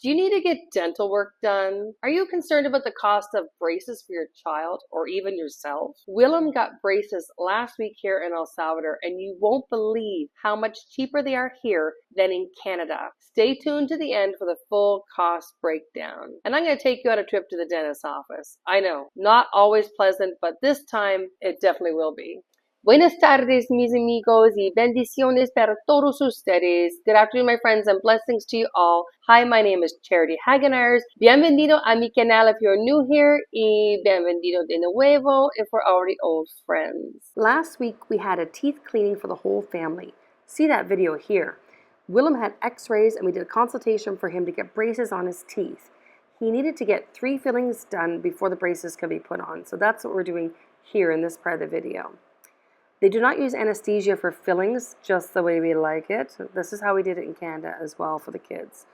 Do you need to get dental work done? Are you concerned about the cost of braces for your child or even yourself? Willem got braces last week here in El Salvador, and you won't believe how much cheaper they are here than in Canada. Stay tuned to the end for the full cost breakdown. And I'm going to take you on a trip to the dentist's office. I know, not always pleasant, but this time it definitely will be. Buenas tardes, mis amigos, y bendiciones para todos ustedes. Good afternoon, my friends, and blessings to you all. Hi, my name is Charity Hagenaars. Bienvenido a mi canal if you're new here, y bienvenido de nuevo if we're already old friends. Last week, we had a teeth cleaning for the whole family. See that video here. Willem had x-rays, and we did a consultation for him to get braces on his teeth. He needed to get 3 fillings done before the braces could be put on, so that's what we're doing here in this part of the video. They do not use anesthesia for fillings, just the way we like it. This is how we did it in Canada as well for the kids.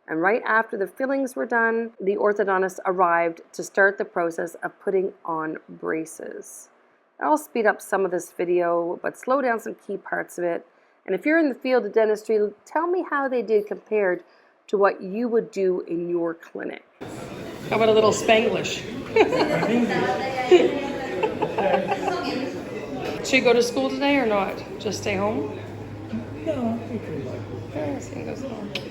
And right after the fillings were done, the orthodontist arrived to start the process of putting on braces. I'll speed up some of this video, but slow down some key parts of it. And if you're in the field of dentistry, tell me how they did compared to what you would do in your clinic. How about a little Spanglish? Should you go to school today or not? Just stay home? No,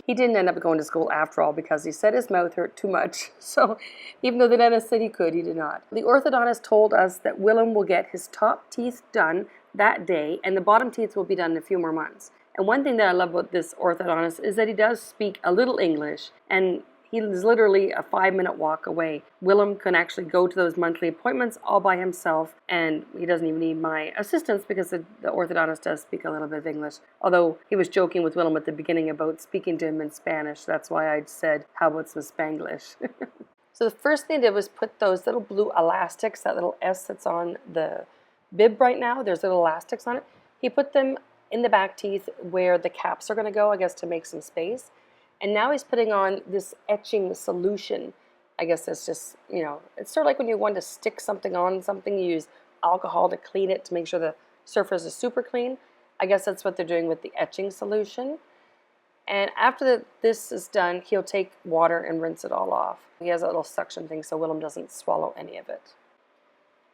he didn't end up going to school after all because he said his mouth hurt too much. So even though the dentist said he could, he did not. The orthodontist told us that Willem will get his top teeth done that day and the bottom teeth will be done in a few more months. And one thing that I love about this orthodontist is that he does speak a little English, and he is literally a 5-minute walk away. Willem can actually go to those monthly appointments all by himself, and he doesn't even need my assistance because the orthodontist does speak a little bit of English. Although he was joking with Willem at the beginning about speaking to him in Spanish. That's why I said, how about some Spanglish? So the first thing I did was put those little blue elastics, that little S that's on the bib right now, there's little elastics on it. He put them in the back teeth where the caps are going to go, I guess, to make some space. And now he's putting on this etching solution. I guess it's just, it's sort of like when you want to stick something on something, you use alcohol to clean it to make sure the surface is super clean. I guess that's what they're doing with the etching solution. And after this is done, he'll take water and rinse it all off. He has a little suction thing so Willem doesn't swallow any of it.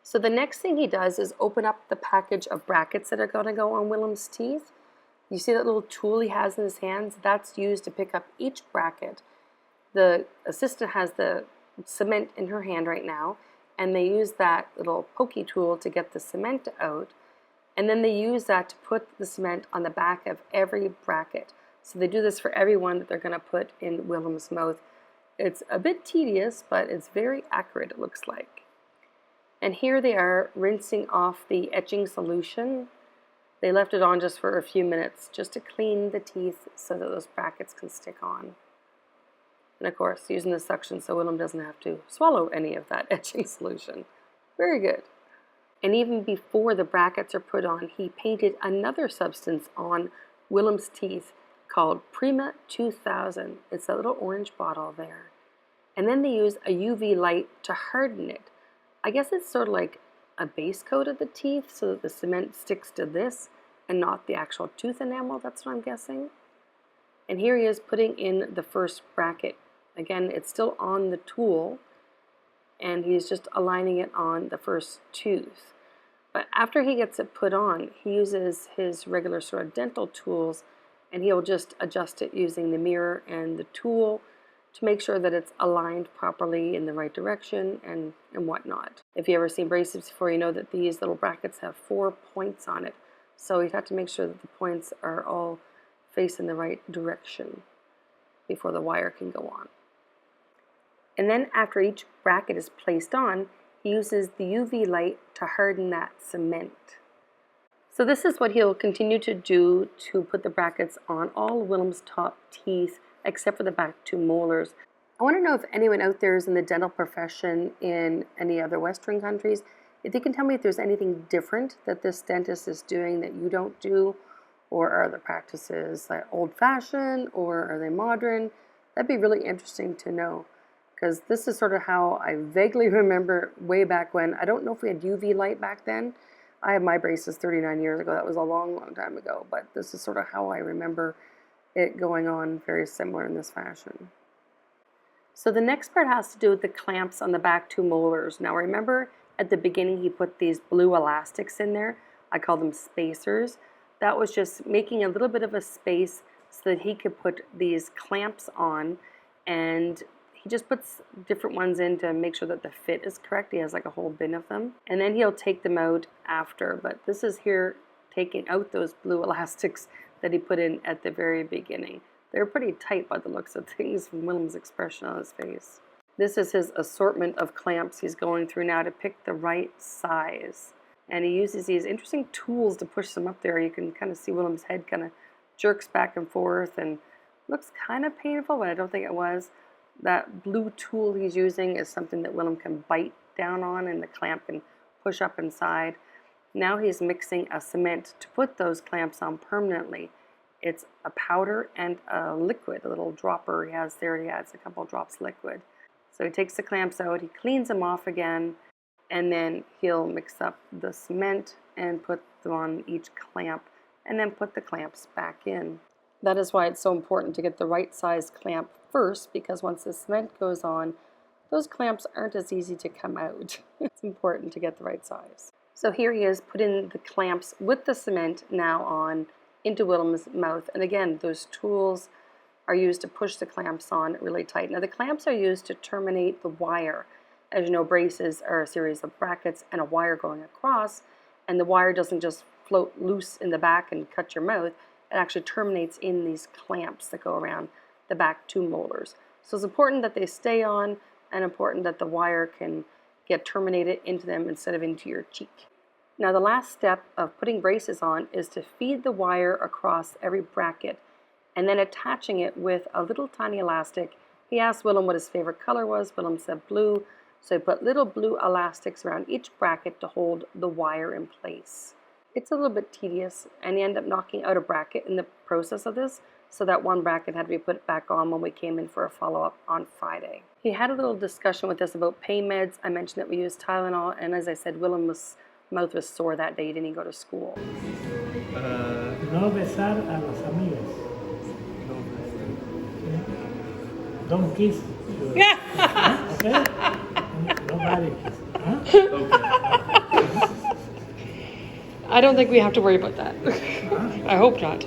So the next thing he does is open up the package of brackets that are going to go on Willem's teeth. You see that little tool he has in his hands? That's used to pick up each bracket. The assistant has the cement in her hand right now, and they use that little pokey tool to get the cement out, and then they use that to put the cement on the back of every bracket. So they do this for every one that they're going to put in Willem's mouth. It's a bit tedious, but it's very accurate, it looks like. And here they are rinsing off the etching solution. They left it on just for a few minutes just to clean the teeth so that those brackets can stick on. And of course, using the suction so Willem doesn't have to swallow any of that etching solution. Very good. And even before the brackets are put on, he painted another substance on Willem's teeth called Prima 2000. It's that little orange bottle there. And then they use a UV light to harden it. I guess it's sort of like a base coat of the teeth so that the cement sticks to this and not the actual tooth enamel, that's what I'm guessing. And here he is putting in the first bracket. Again, it's still on the tool and he's just aligning it on the first tooth. But after he gets it put on, he uses his regular sort of dental tools and he'll just adjust it using the mirror and the tool to make sure that it's aligned properly in the right direction and whatnot. If you've ever seen braces before, you know that these little brackets have 4 points on it. So you have to make sure that the points are all facing the right direction before the wire can go on. And then after each bracket is placed on, he uses the UV light to harden that cement. So this is what he'll continue to do to put the brackets on all Willem's top teeth except for the back 2 molars. I want to know if anyone out there is in the dental profession in any other Western countries, if they can tell me if there's anything different that this dentist is doing that you don't do, or are the practices like old-fashioned, or are they modern? That'd be really interesting to know, because this is sort of how I vaguely remember way back when. I don't know if we had UV light back then. I had my braces 39 years ago. That was a long, long time ago, but this is sort of how I remember it going on, very similar in this fashion. So the next part has to do with the clamps on the back 2 molars. Now remember at the beginning he put these blue elastics in there. I call them spacers. That was just making a little bit of a space so that he could put these clamps on, and he just puts different ones in to make sure that the fit is correct. He has like a whole bin of them, and then he'll take them out after. But this is here taking out those blue elastics that he put in at the very beginning. They're pretty tight by the looks of things from Willem's expression on his face. This is his assortment of clamps he's going through now to pick the right size. And he uses these interesting tools to push them up there. You can kind of see Willem's head kind of jerks back and forth and looks kind of painful, but I don't think it was. That blue tool he's using is something that Willem can bite down on, and the clamp can push up inside. Now he's mixing a cement to put those clamps on permanently. It's a powder and a liquid, a little dropper he has there. He adds a couple drops liquid. So he takes the clamps out, he cleans them off again, and then he'll mix up the cement and put them on each clamp, and then put the clamps back in. That is why it's so important to get the right size clamp first, because once the cement goes on, those clamps aren't as easy to come out. It's important to get the right size. So here he is putting the clamps with the cement now on into Willem's mouth. And again, those tools are used to push the clamps on really tight. Now the clamps are used to terminate the wire. As you know, braces are a series of brackets and a wire going across, and the wire doesn't just float loose in the back and cut your mouth. It actually terminates in these clamps that go around the back 2 molars. So it's important that they stay on, and important that the wire can get terminated into them instead of into your cheek. Now the last step of putting braces on is to feed the wire across every bracket and then attaching it with a little tiny elastic. He asked Willem what his favorite color was. Willem said blue. So he put little blue elastics around each bracket to hold the wire in place. It's a little bit tedious, and he ended up knocking out a bracket in the process of this, so that one bracket had to be put back on when we came in for a follow-up on Friday. He had a little discussion with us about pain meds. I mentioned that we used Tylenol, and as I said, Willem's mouth was sore that day. He didn't go to school. No besar a los amigos. Don't kiss. Okay? Nobody kiss. Huh? I don't think we have to worry about that. I hope not.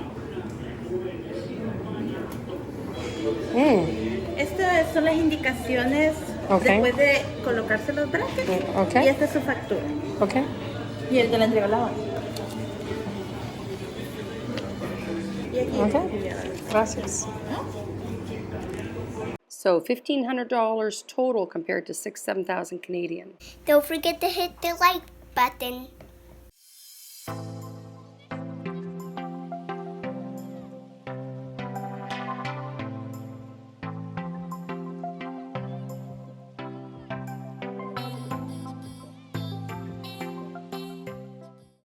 Estas son las indicaciones después de colocarse los brackets. Y esta es su factura. Okay. Y el de la entrega la van. Okay. Gracias. So $1,500 total compared to $6,000 to $7,000 Canadian. Don't forget to hit the like button.